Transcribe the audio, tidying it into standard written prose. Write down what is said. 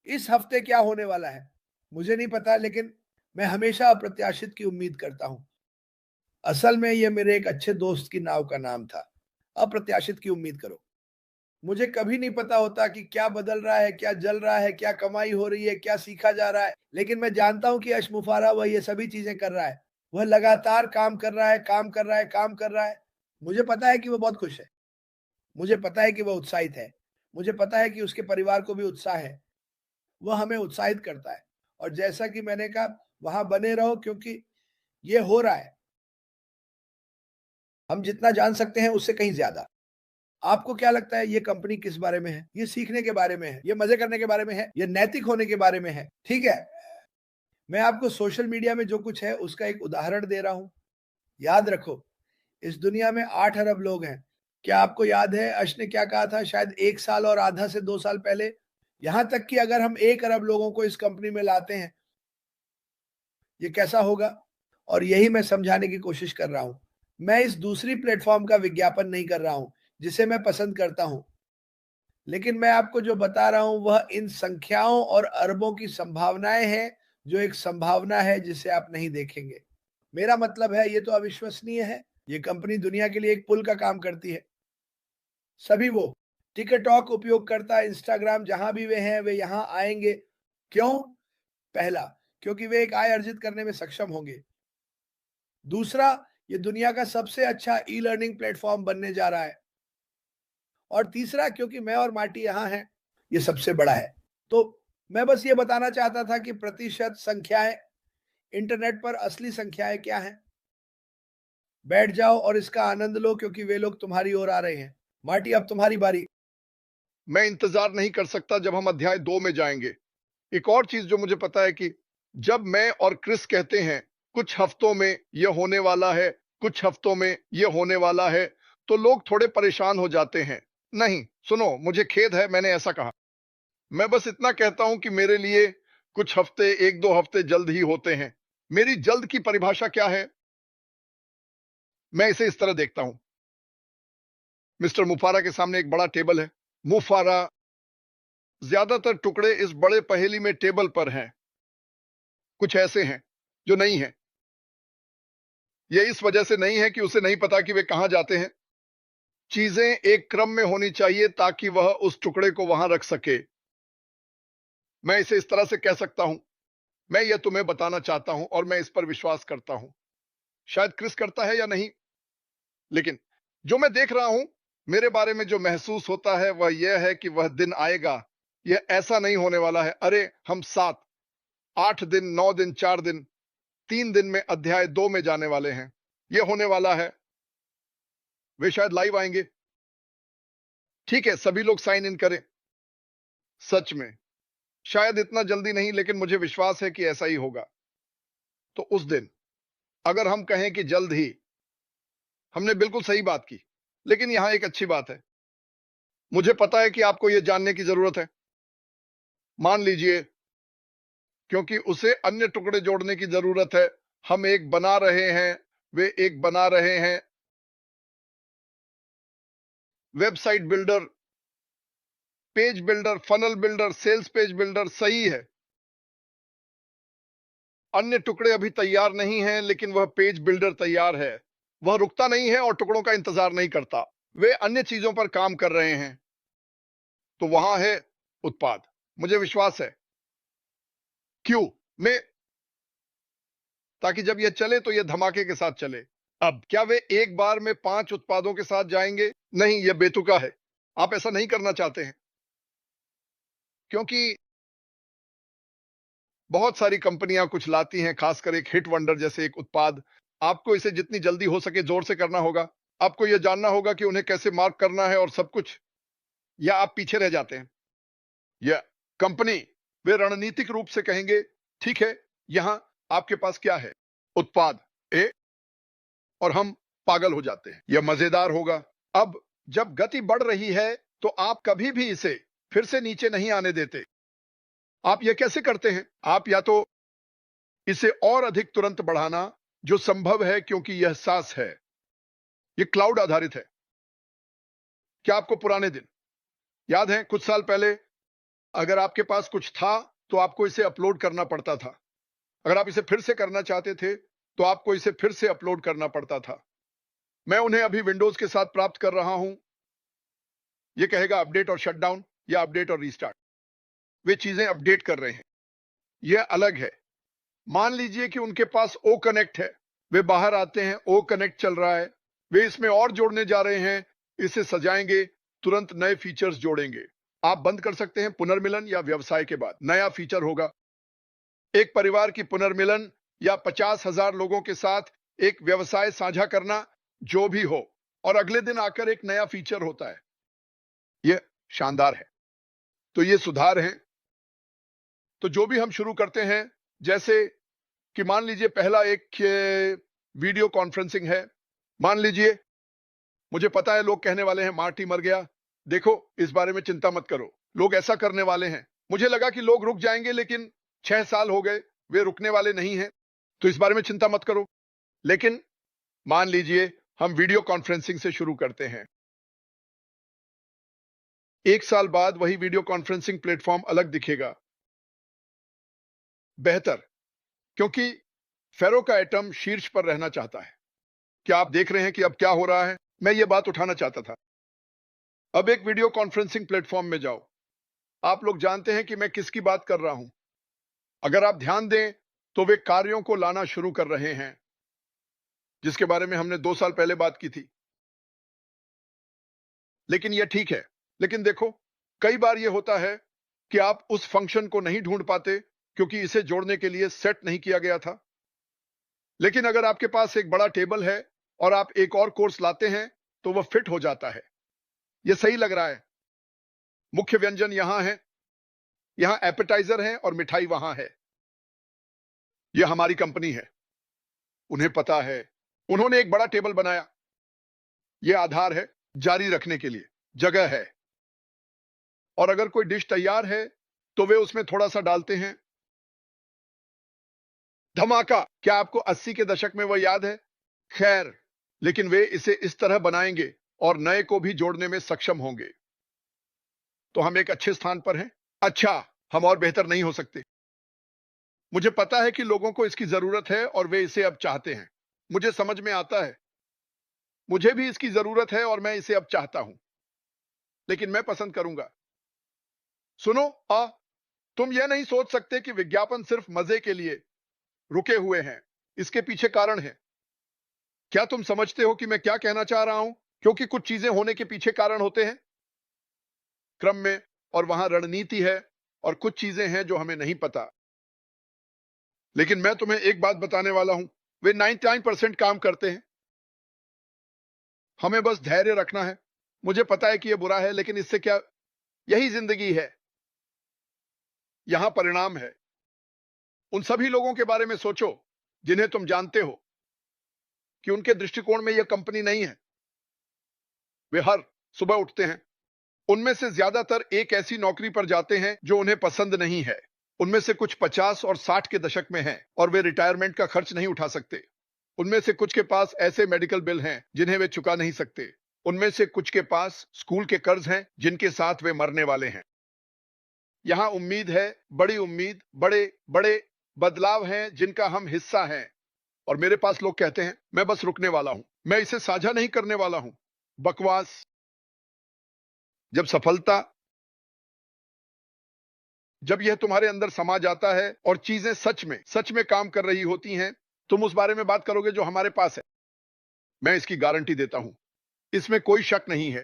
इस हफ्ते क्या होने वाला है मुझे नहीं पता, लेकिन मैं हमेशा अप्रत्याशित की उम्मीद करता हूँ। असल में ये मेरे एक अच्छे दोस्त की नाव का नाम था। अप्रत्याशित की उम्मीद करो। मुझे कभी नहीं पता होता कि क्या बदल रहा है, क्या जल रहा है, क्या कमाई हो रही है, क्या सीखा जा रहा है। लेकिन मैं जानता हूँ कि अशमुफारा वह ये सभी चीजें कर रहा है। वह लगातार काम कर रहा है, काम कर रहा है, काम कर रहा है। मुझे पता है कि वो बहुत खुश है। मुझे पता है कि वह उत्साहित है। मुझे पता है कि उसके परिवार को भी उत्साह है। वह हमें उत्साहित करता है। और जैसा कि मैंने कहा, वहां बने रहो क्योंकि ये हो रहा है। हम जितना जान सकते हैं उससे कहीं ज्यादा। आपको क्या लगता है ये कंपनी किस बारे में है? ये सीखने के बारे में है, ये मजे करने के बारे में है, ये नैतिक होने के बारे में है। ठीक है, मैं आपको सोशल मीडिया में जो कुछ है उसका एक उदाहरण दे रहा हूं। याद रखो, इस दुनिया में 8 अरब लोग हैं। क्या आपको याद है अश ने क्या कहा था, शायद 1 साल और आधा से 2 साल पहले? यहां तक कि अगर हम 1 अरब लोगों को इस कंपनी में लाते हैं, ये कैसा होगा? और यही मैं समझाने की कोशिश कर रहा हूं। मैं इस दूसरी प्लेटफॉर्म का विज्ञापन नहीं कर रहा हूं जिसे मैं पसंद करता हूं, लेकिन मैं आपको जो बता रहा हूं वह इन संख्याओं और अरबों की संभावनाएं हैं, जो एक संभावना है जिसे आप नहीं देखेंगे। मेरा मतलब है ये तो अविश्वसनीय है। ये कंपनी दुनिया के लिए एक पुल का काम करती है। सभी वो टिकटॉक उपयोगकर्ता, इंस्टाग्राम, जहां भी वे हैं वे यहां आएंगे। क्यों? पहला, क्योंकि वे एक आय अर्जित करने में सक्षम होंगे। दूसरा, ये दुनिया का सबसे अच्छा ई लर्निंग प्लेटफॉर्म बनने जा रहा है। और तीसरा, क्योंकि मैं और मार्टी यहाँ हैं, ये सबसे बड़ा है। तो मैं बस ये बताना चाहता था कि प्रतिशत संख्याएं, इंटरनेट पर असली संख्याएं क्या हैं। बैठ जाओ और इसका आनंद लो क्योंकि वे लोग तुम्हारी ओर आ रहे हैं। मार्टी, अब तुम्हारी बारी। मैं इंतजार नहीं कर सकता जब हम अध्याय 2 में जाएंगे। एक और चीज जो मुझे पता है कि जब मैं और क्रिस कहते हैं कुछ हफ्तों में यह होने वाला है, कुछ हफ्तों में यह होने वाला है, तो लोग थोड़े परेशान हो जाते हैं। नहीं, सुनो, मुझे खेद है मैंने ऐसा कहा। मैं बस इतना कहता हूं कि मेरे लिए कुछ हफ्ते, 1-2 हफ्ते जल्द ही होते हैं। मेरी जल्द की परिभाषा क्या है? मैं इसे इस तरह देखता हूं। मिस्टर मुफारा के सामने एक बड़ा टेबल है। मुफारा, ज्यादातर टुकड़े इस बड़े पहेली में टेबल पर हैं। कुछ ऐसे हैं जो नहीं हैं। ये इस वजह से नहीं है कि उसे नहीं पता कि वे कहां जाते हैं। चीजें एक क्रम में होनी चाहिए ताकि वह उस टुकड़े को वहां रख सके। मैं इसे इस तरह से कह सकता हूं, मैं यह तुम्हें बताना चाहता हूं और मैं इस पर विश्वास करता हूं। शायद क्रिस करता है या नहीं, लेकिन जो मैं देख रहा हूं, मेरे बारे में जो महसूस होता है वह यह है कि वह दिन आएगा। यह ऐसा नहीं होने वाला है, अरे हम 7, 8 दिन, 9 दिन, 4 दिन, 3 दिन में अध्याय 2 में जाने वाले हैं। यह होने वाला है। वे शायद लाइव आएंगे। ठीक है, सभी लोग साइन इन करें। सच में, शायद इतना जल्दी नहीं, लेकिन मुझे विश्वास है कि ऐसा ही होगा। तो उस दिन, अगर हम कहें कि जल्द ही, हमने बिल्कुल सही बात की। लेकिन यहां एक अच्छी बात है। मुझे पता है कि आपको यह जानने की जरूरत है। मान लीजिए, क्योंकि उसे अन्य टुकड़े जोड़ने की जरूरत है। हम एक बना रहे हैं, वे एक बना रहे हैं। Website builder, page builder, funnel builder, sales page builder, सही है। अन्य टुकड़े अभी तैयार नहीं हैं, लेकिन वह पेज बिल्डर तैयार है। वह रुकता नहीं है और टुकड़ों का इंतजार नहीं करता। वे अन्य चीजों पर काम कर रहे हैं। तो वहां है उत्पाद। मुझे विश्वास है। क्यों? मैं, ताकि जब यह चले तो यह धमाके के साथ चले। अब क्या वे एक बार में 5 उत्पादों के साथ जाएंगे? नहीं, यह बेतुका है। आप ऐसा नहीं करना चाहते हैं, क्योंकि बहुत सारी कंपनियां कुछ लाती हैं, खासकर एक हिट वंडर जैसे एक उत्पाद। आपको इसे जितनी जल्दी हो सके जोर से करना होगा। आपको यह जानना होगा कि उन्हें कैसे मार्क करना है और सब कुछ। या आप पीछे रह जाते हैं? यह कंपनी, वे रणनीतिक रूप से कहेंगे, ठीक है, यहां आपके पास क्या है? उत्पाद ए। और हम पागल हो जाते हैं। यह मजेदार होगा। अब जब गति बढ़ रही है तो आप कभी भी इसे फिर से नीचे नहीं आने देते। आप यह कैसे करते हैं? आप या तो इसे और अधिक तुरंत बढ़ाना, जो संभव है क्योंकि यह सास है। यह क्लाउड आधारित है। क्या आपको पुराने दिन याद हैं? कुछ साल पहले अगर आपके पास कुछ था तो आपको इसे अपलोड करना पड़ता था। अगर आप इसे फिर से करना चाहते थे तो आपको इसे फिर से अपलोड करना पड़ता था। मैं उन्हें अभी विंडोज के साथ प्राप्त कर रहा हूं। यह कहेगा अपडेट और शटडाउन या अपडेट और रीस्टार्ट। वे चीजें अपडेट कर रहे हैं। यह अलग है। मान लीजिए कि उनके पास ओ कनेक्ट है। वे बाहर आते हैं, ओ कनेक्ट चल रहा है। वे इसमें और जोड़ने जा रहे हैं, इसे सजाएंगे, तुरंत नए फीचर्स जोड़ेंगे। आप बंद कर सकते हैं पुनर्मिलन या व्यवसाय के बाद नया फीचर होगा। एक परिवार की पुनर्मिलन या 50,000 लोगों के साथ एक व्यवसाय साझा करना, जो भी हो, और अगले दिन आकर एक नया फीचर होता है। यह शानदार है। तो ये सुधार हैं। तो जो भी हम शुरू करते हैं, जैसे कि मान लीजिए पहला एक वीडियो कॉन्फ्रेंसिंग है। मान लीजिए, मुझे पता है लोग कहने वाले हैं मार्टी मर गया। देखो, इस बारे में चिंता मत करो। लोग ऐसा करने वाले हैं। मुझे लगा कि लोग रुक जाएंगे, लेकिन 6 साल हो गए, वे रुकने वाले नहीं हैं। तो इस बारे में चिंता मत करो। लेकिन मान लीजिए हम वीडियो कॉन्फ्रेंसिंग से शुरू करते हैं। 1 साल बाद वही वीडियो कॉन्फ्रेंसिंग प्लेटफॉर्म अलग दिखेगा। बेहतर, क्योंकि फेरो का एटम शीर्ष पर रहना चाहता है। क्या आप देख रहे हैं कि अब क्या हो रहा है? मैं ये बात उठाना चाहता था। अब एक वीडियो कॉन्फ्रेंसिंग प्लेटफॉर्म में जाओ। आप लोग जानते हैं कि मैं किसकी बात कर रहा हूं। अगर आप ध्यान दें तो वे कार्यों को लाना शुरू कर रहे हैं, जिसके बारे में हमने 2 साल पहले बात की थी। लेकिन यह ठीक है। लेकिन देखो, कई बार यह होता है कि आप उस फंक्शन को नहीं ढूंढ पाते क्योंकि इसे जोड़ने के लिए सेट नहीं किया गया था। लेकिन अगर आपके पास एक बड़ा टेबल है और आप एक और कोर्स लाते हैं तो वह फिट हो जाता है। यह सही लग रहा है। मुख्य व्यंजन यहां है, यहां एपेटाइजर है और मिठाई वहां है। यह हमारी कंपनी है। उन्हें पता है। उन्होंने एक बड़ा टेबल बनाया। यह आधार है, जारी रखने के लिए जगह है। और अगर कोई डिश तैयार है तो वे उसमें थोड़ा सा डालते हैं। धमाका! क्या आपको 80 के दशक में वह याद है? खैर, लेकिन वे इसे इस तरह बनाएंगे और नए को भी जोड़ने में सक्षम होंगे। तो हम एक अच्छे स्थान पर हैं। अच्छा, हम और बेहतर नहीं हो सकते। मुझे पता है कि लोगों को इसकी जरूरत है और वे इसे अब चाहते हैं। मुझे समझ में आता है। मुझे भी इसकी जरूरत है और मैं इसे अब चाहता हूं। लेकिन मैं पसंद करूंगा। सुनो, तुम यह नहीं सोच सकते कि विज्ञापन सिर्फ मजे के लिए रुके हुए हैं। इसके पीछे कारण है। क्या तुम समझते हो कि मैं क्या कहना चाह रहा हूं? क्योंकि कुछ चीजें होने के पीछे कारण होते हैं, क्रम में, और वहां रणनीति है, और कुछ चीजें हैं जो हमें नहीं पता। लेकिन मैं तुम्हें एक बात बताने वाला हूं, वे 99% काम करते हैं। हमें बस धैर्य रखना है। मुझे पता है कि यह बुरा है, लेकिन इससे क्या, यही जिंदगी है। यहां परिणाम है। उन सभी लोगों के बारे में सोचो जिन्हें तुम जानते हो कि उनके दृष्टिकोण में यह कंपनी नहीं है। वे हर सुबह उठते हैं। उनमें से ज्यादातर एक ऐसी नौकरी पर जाते हैं जो उन्हें पसंद नहीं है। उनमें से कुछ 50 और 60 के दशक में हैं और वे रिटायरमेंट का खर्च नहीं उठा सकते। उनमें से कुछ के पास ऐसे मेडिकल बिल हैं जिन्हें वे चुका नहीं सकते। उनमें से कुछ के पास स्कूल के कर्ज हैं जिनके साथ वे मरने वाले हैं। यहां उम्मीद है, बड़ी उम्मीद, बड़े बड़े बदलाव हैं जिनका हम हिस्सा हैं। और मेरे पास लोग कहते हैं, मैं बस रुकने वाला हूं, मैं इसे साझा नहीं करने वाला हूं। बकवास। जब यह तुम्हारे अंदर समा जाता है और चीजें सच में काम कर रही होती हैं, तुम उस बारे में बात करोगे जो हमारे पास है। मैं इसकी गारंटी देता हूं। इसमें कोई शक नहीं है।